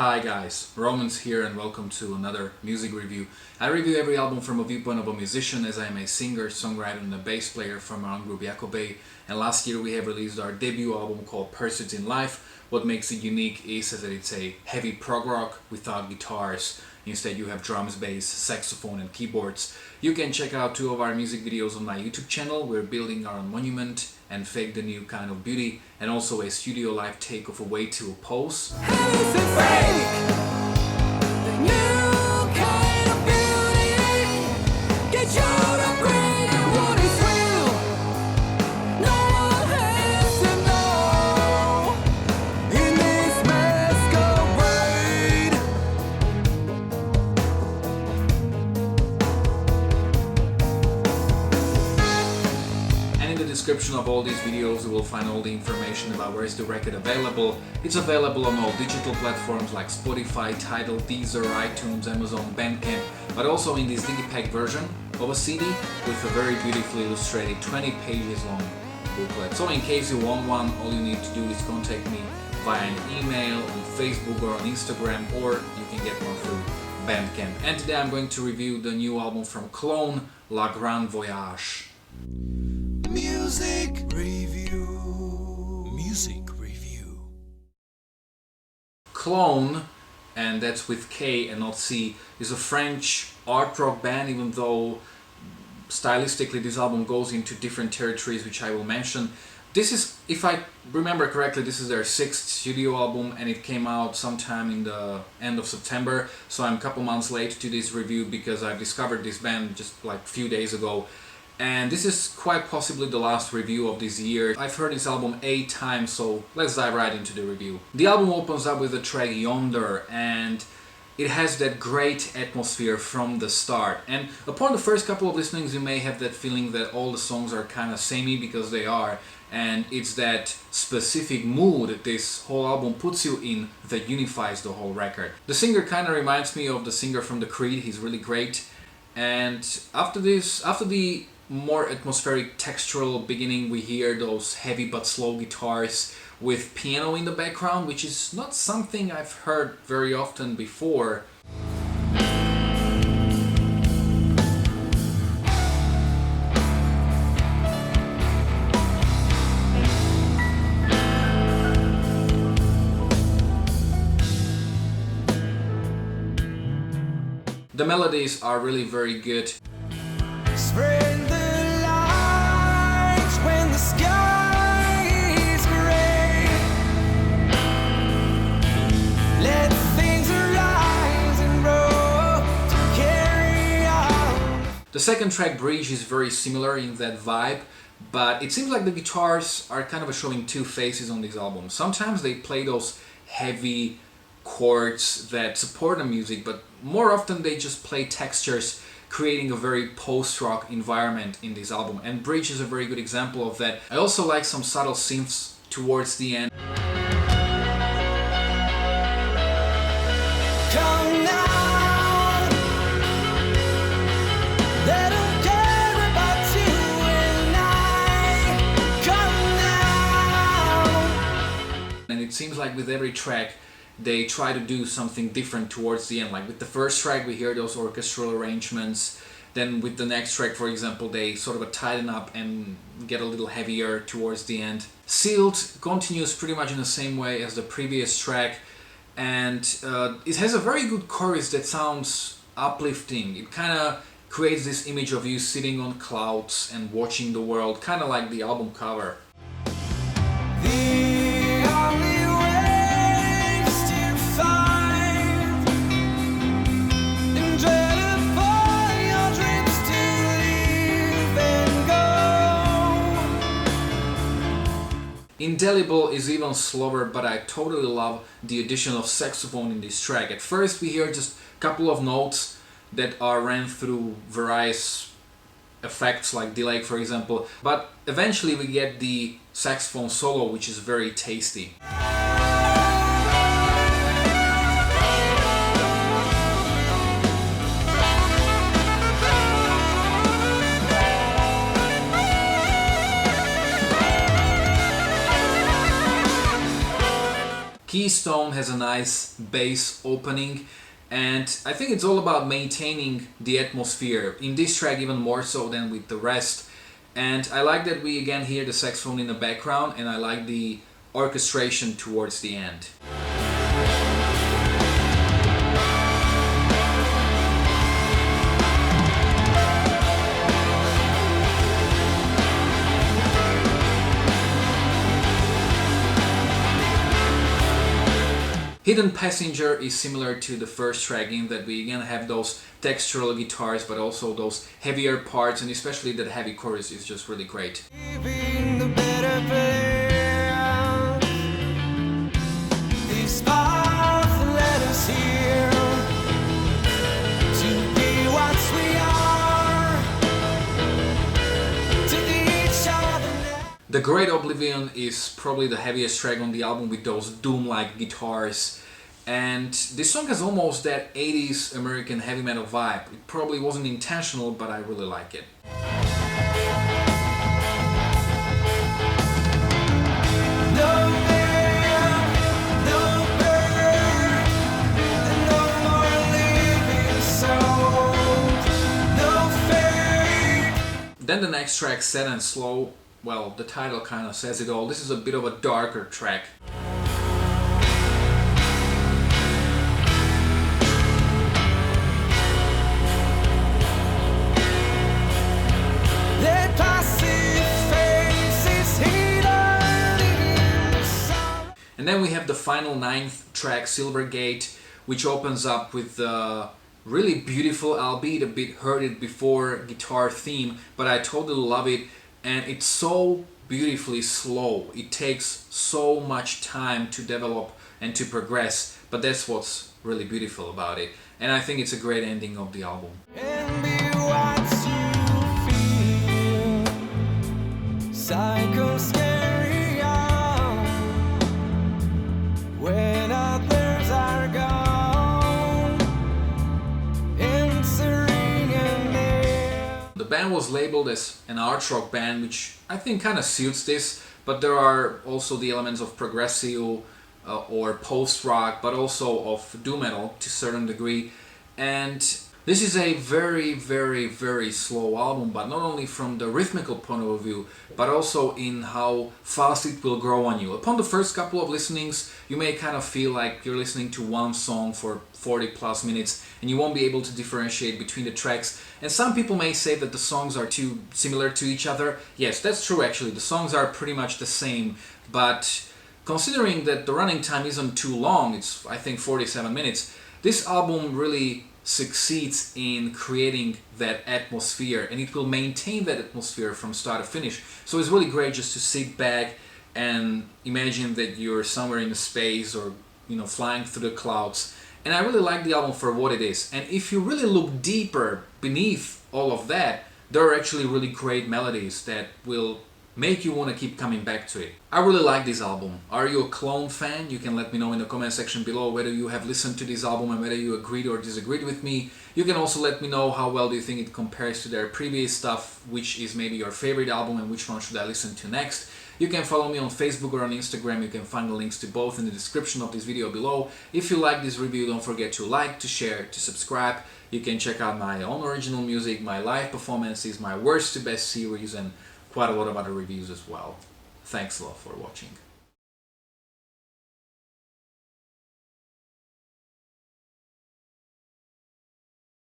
Hi guys, Romans here and welcome to another music review. I review every album from a viewpoint of a musician, as I am a singer, songwriter and a bass player from our own group Jakobe. And last year we have released our debut album called Pursuits in Life. What makes it unique is that it's a heavy prog rock without guitars. Instead you have drums, bass, saxophone and keyboards. You can check out 2 of our music videos on my YouTube channel. We're building our own monument and Fake the New Kind of Beauty, and also a studio live take of A Way to Oppose. Description of all these videos you will find all the information about where is the record available. It's available on all digital platforms like Spotify, Tidal, Deezer, iTunes, Amazon, Bandcamp, but also in this digipack version of a CD with a very beautifully illustrated 20 pages long booklet. So in case you want one, all you need to do is contact me via an email, on Facebook or on Instagram, or you can get one through Bandcamp. And today I'm going to review the new album from Klone, Grand Voyage. Music review. Music review. Klone, and that's with K and not C, is a French art rock band, even though stylistically this album goes into different territories which I will mention. This is, if I remember correctly, this is their 6th studio album and it came out sometime in the end of September, so I'm a couple months late to this review because I've discovered this band just like a few days ago. And this is quite possibly the last review of this year. I've heard this album 8 times, so let's dive right into the review. The album opens up with the track Yonder, and it has that great atmosphere from the start. And upon the first couple of listenings you may have that feeling that all the songs are kind of samey, because they are. And it's that specific mood that this whole album puts you in that unifies the whole record. The singer kind of reminds me of the singer from The Creed. He's really great. And after the more atmospheric textural beginning, we hear those heavy but slow guitars with piano in the background, which is not something I've heard very often before. The melodies are really very good. Spread the lights when the sky is gray. Let things arise and roll to carry on. The second track, Bridge, is very similar in that vibe, but it seems like the guitars are kind of showing 2 faces on this album. Sometimes they play those heavy chords that support the music, but more often they just play textures, creating a very post-rock environment in this album, and Bridge is a very good example of that. I also like some subtle synths towards the end. Come now, they don't care about you and I. Come now. And it seems like with every track they try to do something different towards the end. Like with the first track we hear those orchestral arrangements, then with the next track, for example, they sort of tighten up and get a little heavier towards the end. Sealed continues pretty much in the same way as the previous track, and it has a very good chorus that sounds uplifting. It kind of creates this image of you sitting on clouds and watching the world, kind of like the album cover. The only ways to find and dread for your dreams to leave and go. Indelible is even slower, but I totally love the addition of saxophone in this track. At first we hear just a couple of notes that are ran through various effects like delay, for example, but eventually we get the saxophone solo, which is very tasty. Keystone has a nice bass opening, and I think it's all about maintaining the atmosphere, in this track even more so than with the rest. And I like that we again hear the saxophone in the background, and I like the orchestration towards the end. Hidden Passenger is similar to the first track in that we again have those textural guitars, but also those heavier parts, and especially that heavy chorus is just really great. Leaving the better place. These paths led us here to be what we are, to each other now. The Great Oblivion is probably the heaviest track on the album with those doom-like guitars. And this song has almost that 80s American heavy metal vibe. It probably wasn't intentional, but I really like it. No man, no bird, and no more living soul, no fate. Then the next track, Sad and Slow, well, the title kind of says it all. This is a bit of a darker track. Their passive faces hidden in the sun. And then we have the final 9th track, Silvergate, which opens up with the really beautiful, albeit a bit heard before, guitar theme, but I totally love it, and it's so beautifully slow. It takes so much time to develop and to progress, but that's what's really beautiful about it, and I think it's a great ending of the album. And be what you feel. Cycles carry on when others are gone. Answering a name. The band was labeled as an art rock band, which I think kind of suits this, but there are also the elements of progressive or post-rock, but also of doom metal to a certain degree. And this is a very, very, very slow album, but not only from the rhythmical point of view, but also in how fast it will grow on you. Upon the first couple of listenings, you may kind of feel like you're listening to one song for 40 plus minutes, and you won't be able to differentiate between the tracks. And some people may say that the songs are too similar to each other. Yes, that's true actually. The songs are pretty much the same, but considering that the running time isn't too long, it's I think 47 minutes, this album really succeeds in creating that atmosphere, and it will maintain that atmosphere from start to finish. So it's really great just to sit back and imagine that you're somewhere in space, or flying through the clouds. And I really like the album for what it is. And if you really look deeper beneath all of that, there are actually really great melodies that will make you want to keep coming back to it. I really like this album. Are you a Klone fan? You can let me know in the comment section below whether you have listened to this album and whether you agreed or disagreed with me. You can also let me know how well do you think it compares to their previous stuff, which is maybe your favorite album and which one should I listen to next. You can follow me on Facebook or on Instagram. You can find the links to both in the description of this video below. If you like this review, don't forget to like, to share, to subscribe. You can check out my own original music, my live performances, my worst to best series, and quite a lot of other reviews as well. Thanks a lot for watching.